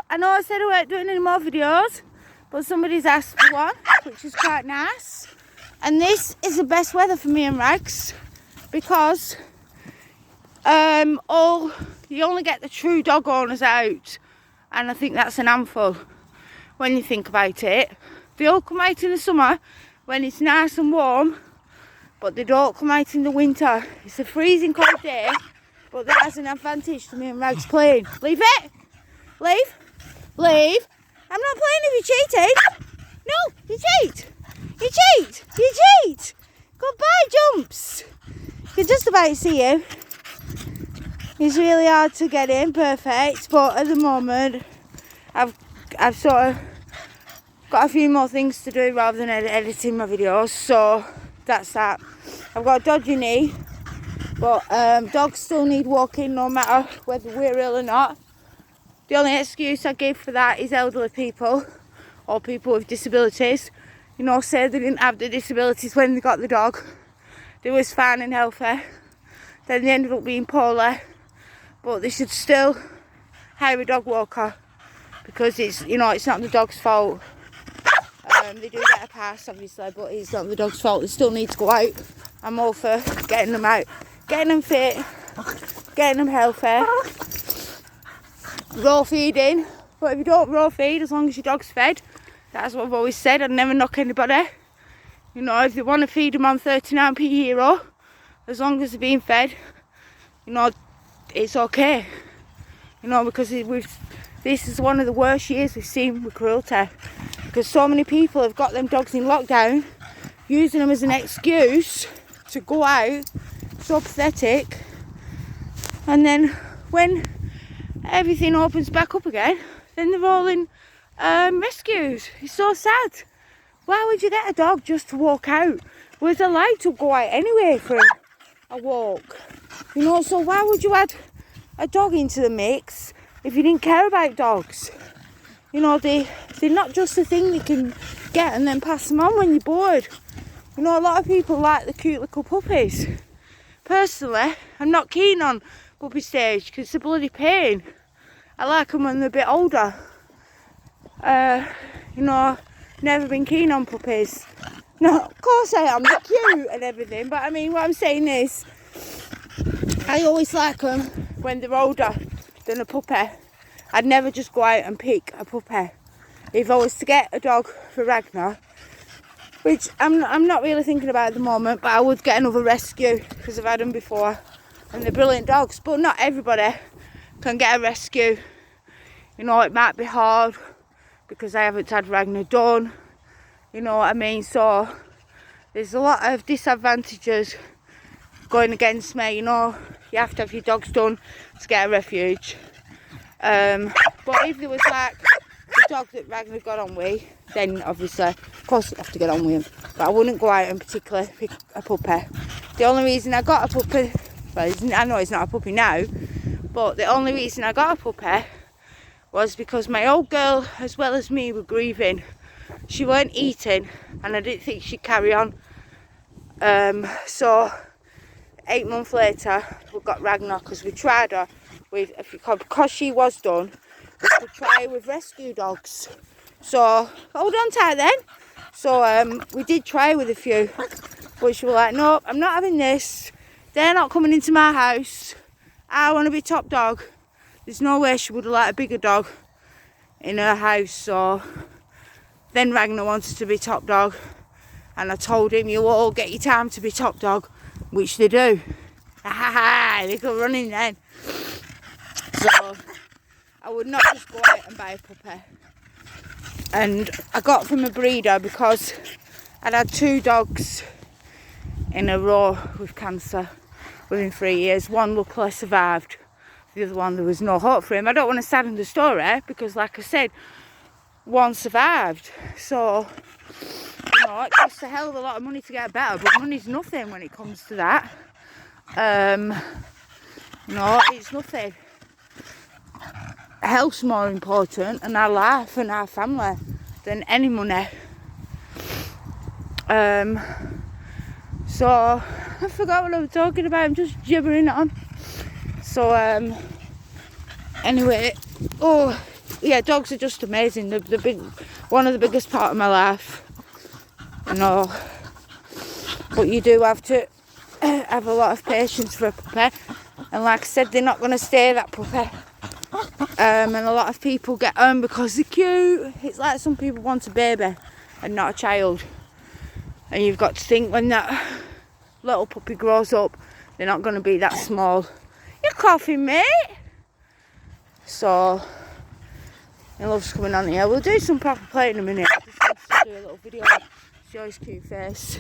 I know I said I weren't doing any more videos, but somebody's asked for one, which is quite nice. And this is the best weather for me and Rags, because you only get the true dog owners out, and I think that's an handful when you think about it. They all come out in the summer when it's nice and warm, but they don't come out in the winter. It's a freezing cold day, but that has an advantage to me and Rags playing. Leave it! Leave! Leave! I'm not playing if you cheated! No, you cheat! You cheat! You cheat! Goodbye, Jumps! I can just about see you. It's really hard to get in perfect, but at the moment I've sort of got a few more things to do rather than editing my videos, so that's that. I've got a dodgy knee, but dogs still need walking no matter whether we're ill or not. The only excuse I give for that is elderly people or people with disabilities. You know, say they didn't have the disabilities when they got the dog. They was fine and healthy. Then they ended up being poorly. But they should still hire a dog walker, because it's, you know, it's not the dog's fault. They do get a pass obviously, but it's not the dog's fault. They still need to go out. I'm all for getting them out, getting them fit, getting them healthy. Raw feeding, but if you don't raw feed, as long as your dog's fed, that's what I've always said. I'd never knock anybody. You know, if they want to feed them on 39p euro, as long as they're being fed, you know, it's okay. You know, because this is one of the worst years we've seen with cruelty, because so many people have got them dogs in lockdown, using them as an excuse to go out. So pathetic. And then when everything opens back up again, then they're all in rescues. It's so sad. Why would you get a dog just to walk out? We're allowed to go out anyway for a walk. You know, so why would you add a dog into the mix if you didn't care about dogs? You know, they're not just a thing you can get and then pass them on when you're bored. You know, a lot of people like the cute little puppies. Personally, I'm not keen on puppy stage because it's a bloody pain. I like them when they're a bit older. You know, never been keen on puppies. No, of course I am, they're cute and everything, but I mean, what I'm saying is, I always like them when they're older than a puppy. I'd never just go out and pick a puppy. If I was to get a dog for Ragnar, which I'm not really thinking about at the moment, but I would get another rescue because I've had them before and they're brilliant dogs. But not everybody can get a rescue. You know, it might be hard because I haven't had Ragnar done. You know what I mean? So there's a lot of disadvantages going against me. You know, you have to have your dogs done to get a refuge. But if there was like the dog that Ragnar got on with, then obviously, of course, you'd have to get on with him. But I wouldn't go out and particularly pick a puppy. The only reason I got a puppy, well, I know it's not a puppy now, but the only reason I got a puppy was because my old girl, as well as me, were grieving. She weren't eating, and I didn't think she'd carry on. So 8 months later, we got Ragnar because we tried her with, because she was done, we could try with rescue dogs. So hold on tight then. So we did try with a few, but she was like, nope, I'm not having this. They're not coming into my house. I want to be top dog. There's no way she would have liked a bigger dog in her house. So then Ragnar wanted to be top dog, and I told him, you all get your time to be top dog, which they do. They go running then. So I would not just go out and buy a puppy. And I got from a breeder because I'd had 2 dogs in a row with cancer within 3 years. One luckily survived. The other one, there was no hope for him. I don't want to sadden the story because, like I said, one survived. So, you know, it costs a hell of a lot of money to get better, but money's nothing when it comes to that. No, it's nothing. Health's more important, and our life and our family, than any money. So I forgot what I was talking about. I'm just gibbering on. So anyway, oh, yeah, dogs are just amazing. They're one of the biggest part of my life, you know. But you do have to have a lot of patience for a puppy, and like I said, they're not going to stay that puppy. And a lot of people get them because they're cute. It's like some people want a baby and not a child, and you've got to think when that little puppy grows up, they're not going to be that small. You're coughing, mate. So he loves coming on here. We'll do some proper play in a minute. I just want to do a little video, show his cute face.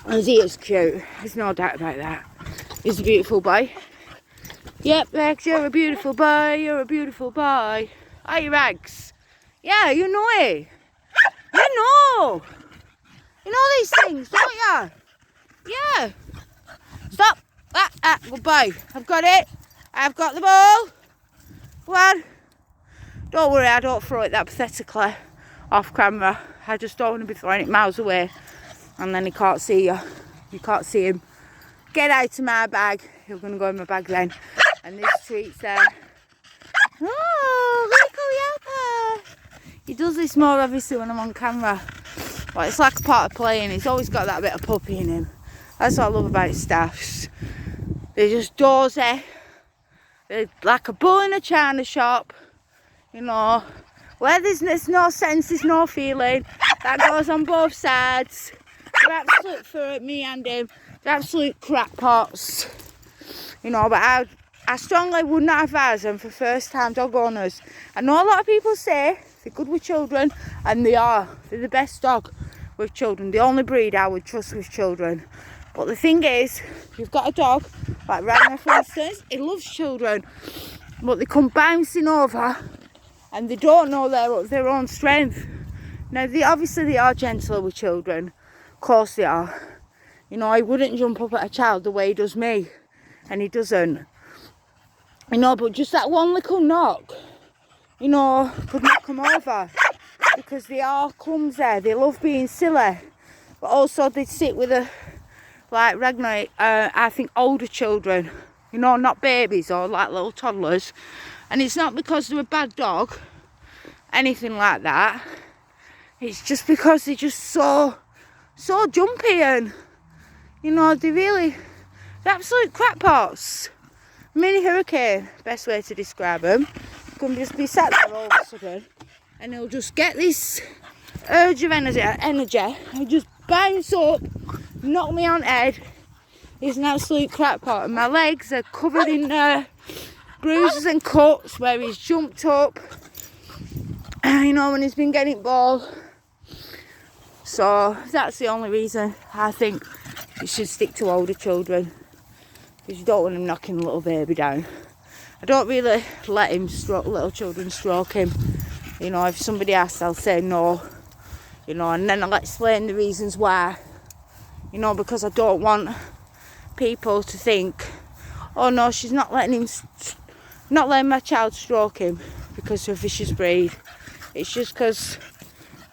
As he is cute, there's no doubt about that. He's a beautiful boy. Yep, Rex, you're a beautiful boy. You're a beautiful boy. Are you, Rex? Yeah, you know it. You know. You know these things, don't you? Yeah. Stop. Goodbye. I've got it. I've got the ball. Go on. Don't worry, I don't throw it that pathetically off camera. I just don't want to be throwing it miles away and then he can't see you. You can't see him. Get out of my bag. You're going to go in my bag then. And this treat's there. Oh, look how he does this more obviously when I'm on camera. But it's like a part of playing. He's always got that bit of puppy in him. That's what I love about staffs. They're just dozy. They're like a bull in a china shop. You know, where there's no sense, there's no feeling. That goes on both sides. They're absolute for me and him. They're absolute crackpots. You know, but I strongly would not advise them for first time dog owners. I know a lot of people say they're good with children, and they are. They're the best dog with children. The only breed I would trust with children. But the thing is, you've got a dog, like Ragnar for instance, he loves children. But they come bouncing over and they don't know their own strength. Now, they are gentler with children. Of course they are. You know, he wouldn't jump up at a child the way he does me. And he doesn't. You know, but just that one little knock, you know, could knock them over. Because they are clumsy. They love being silly. But also they sit with like Ragnar, I think older children. You know, not babies or like little toddlers. And it's not because they're a bad dog, anything like that. It's just because they're just so jumpy and, you know, they're absolute crackpots. Mini hurricane, best way to describe them. You can just be sat there all of a sudden and he'll just get this urge of energy and just bounce up, knock me on head. He's an absolute crackpot and my legs are covered in bruises and cuts where he's jumped up, you know, when he's been getting ball. So that's the only reason I think you should stick to older children, because you don't want him knocking a little baby down. I don't really let him little children stroke him. You know, if somebody asks, I'll say no. You know, and then I'll explain the reasons why. You know, because I don't want people to think, oh no, she's not letting my child stroke him because of a vicious breed. It's just because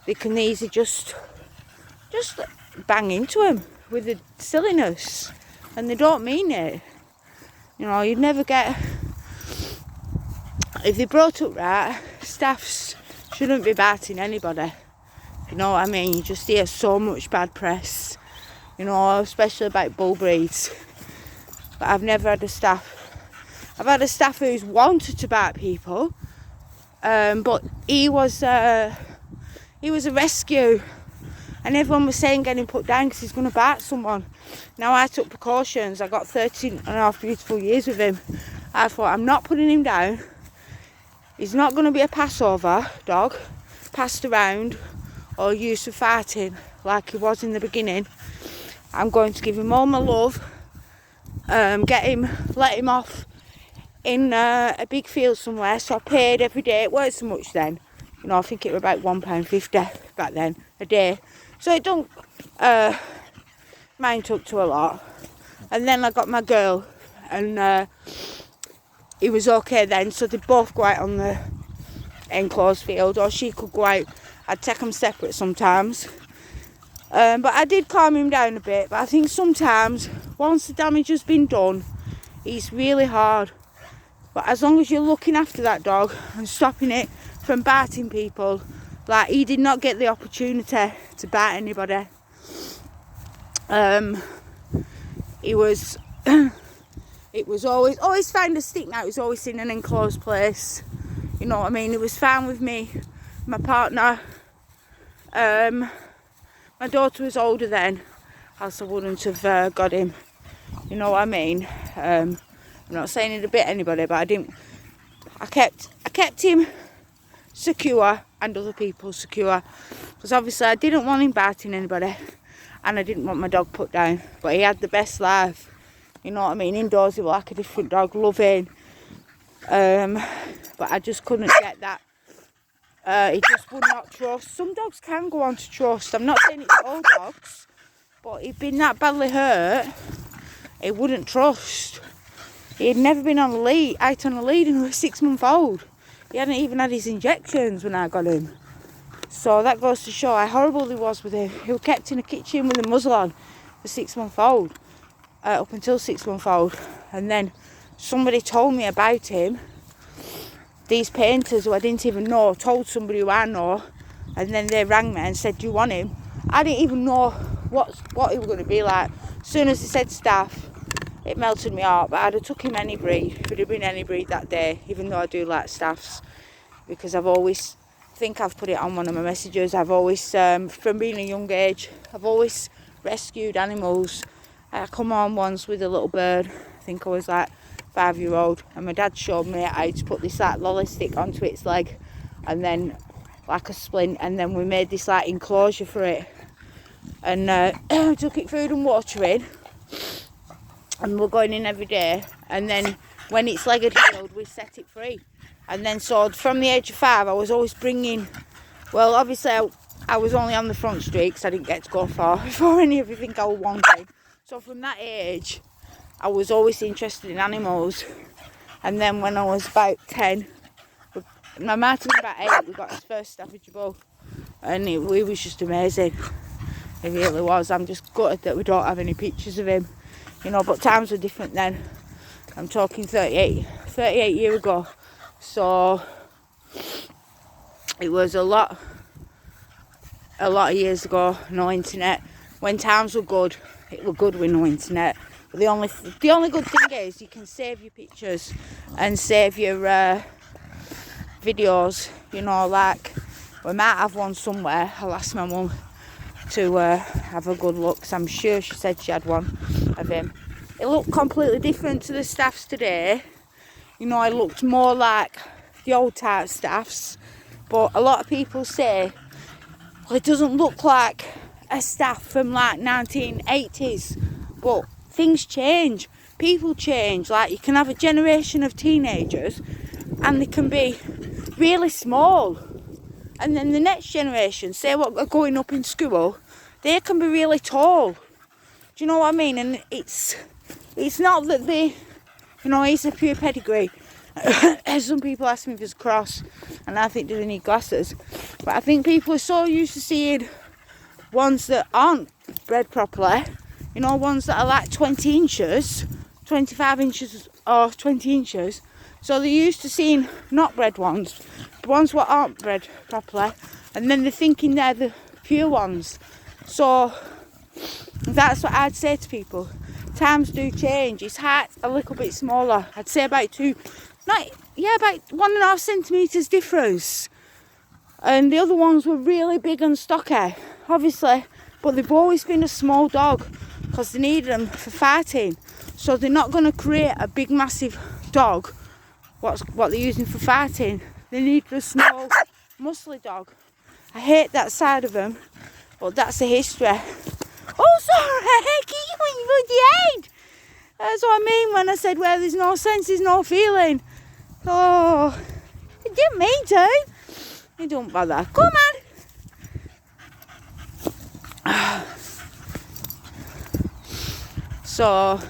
they can easily just bang into him with the silliness, and they don't mean it. You know, you'd never get, if they brought up right, staffs shouldn't be biting anybody. You know what I mean? You just hear so much bad press, you know, especially about bull breeds. But I've never had a staff. I've had a staff who's wanted to bite people, but he was a rescue, and everyone was saying get him put down because he's going to bite someone. Now I took precautions. I got 13 and a half beautiful years with him. I thought, I'm not putting him down. He's not going to be a passover dog, passed around or used for fighting like he was in the beginning. I'm going to give him all my love, let him off in a big field somewhere. So I paid every day. It weren't so much then, you know, I think it was about £1.50 back then a day, so it don't mount up to a lot. And then I got my girl, and he was okay then, so they both go out on the enclosed field, or she could go out. I'd take them separate sometimes, but I did calm him down a bit. But I think sometimes once the damage has been done, it's really hard. But as long as you're looking after that dog and stopping it from biting people, like, he did not get the opportunity to bite anybody. He was it was always find a stick now. It was always in an enclosed place, you know what I mean. It was fine with me, my partner. My daughter was older then, else I wouldn't have got him, you know what I mean. I'm not saying it to bit anybody, but I kept him secure and other people secure, because obviously I didn't want him biting anybody and I didn't want my dog put down. But he had the best life, you know what I mean. Indoors he was like a different dog, loving, but I just couldn't get that. He just would not trust. Some dogs can go on to trust. I'm not saying it's all dogs, but he'd been that badly hurt, he wouldn't trust. He had never been on a lead, out on a lead, and he was 6-month-old. He hadn't even had his injections when I got him. So that goes to show how horrible he was with him. He was kept in a kitchen with a muzzle on for 6-month-old, up until 6-month-old. And then somebody told me about him. These painters who I didn't even know told somebody who I know, and then they rang me and said, do you want him? I didn't even know what he was going to be like. As soon as they said staff, it melted me heart. But I'd have took him any breed. It would have been any breed that day, even though I do like staffs, because I've always, I think I've put it on one of my messages, I've always, from being a young age, I've always rescued animals. I come on once with a little bird, I think I was like 5-year-old, and my dad showed me how to put this like lolly stick onto its leg, and then like a splint, and then we made this like enclosure for it, and took it food and water in, and we're going in every day. And then when its leg had healed, we set it free. And then so from the age of 5, I was always bringing, well obviously I was only on the front street because I didn't get to go far before any of you think I was wanting. So from that age I was always interested in animals. And then when I was about 10, my Martin was about 8, we got his first Staffordshire bull, and it was just amazing. It really was. I'm just gutted that we don't have any pictures of him, you know, but times were different then. I'm talking 38 years ago. So it was a lot of years ago. No internet. When times were good, it was good with no internet. But the only good thing is you can save your pictures and save your videos, you know, like we might have one somewhere. I'll ask my mum to have a good look, because I'm sure she said she had one of him. It looked completely different to the staffs today. You know, it looked more like the old type staffs, but a lot of people say, well, it doesn't look like a staff from like 1980s, but things change, people change. Like, you can have a generation of teenagers and they can be really small, and then the next generation, say what are going up in school, they can be really tall. Do you know what I mean? And it's not that they, you know, he's a pure pedigree. Some people ask me if it's a cross, and I think, do they need glasses? But I think people are so used to seeing ones that aren't bred properly, you know, ones that are like 20 inches, 25 inches or 20 inches. So they're used to seeing not bred ones, ones that aren't bred properly, and then they're thinking they're the pure ones. So that's what I'd say to people. Times do change. His heart's a little bit smaller. I'd say about about 1.5 centimetres difference. And the other ones were really big and stocky, obviously, but they've always been a small dog because they needed them for fighting. So they're not going to create a big massive dog, what they're using for fighting. They need a small muscly dog. I hate that side of them, but that's the history. Oh, sorry, keep you with the head. That's what I mean when I said where there's no sense, there's no feeling. Oh, I didn't mean to. You don't bother. Come on. So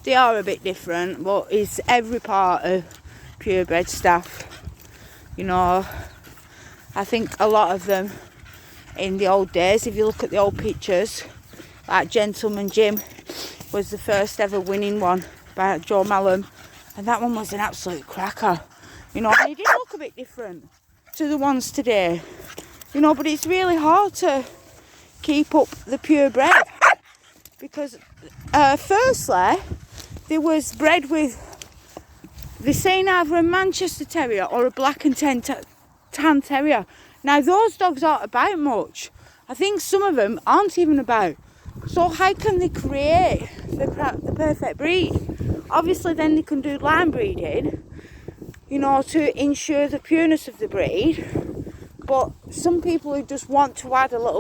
they are a bit different, but it's every part of purebred staff. You know, I think a lot of them in the old days, if you look at the old pictures, like Gentleman Jim was the first ever winning one by Joe Mallam, And that one was an absolute cracker. You know, and he did look a bit different to the ones today. You know, but it's really hard to keep up the purebred. Because, firstly, there was bred with, they're saying either a Manchester Terrier or a black and tan terrier. Now, those dogs aren't about much. I think some of them aren't even about. So how can they create the perfect breed? Obviously, then they can do line breeding, you know, to ensure the pureness of the breed. But some people who just want to add a little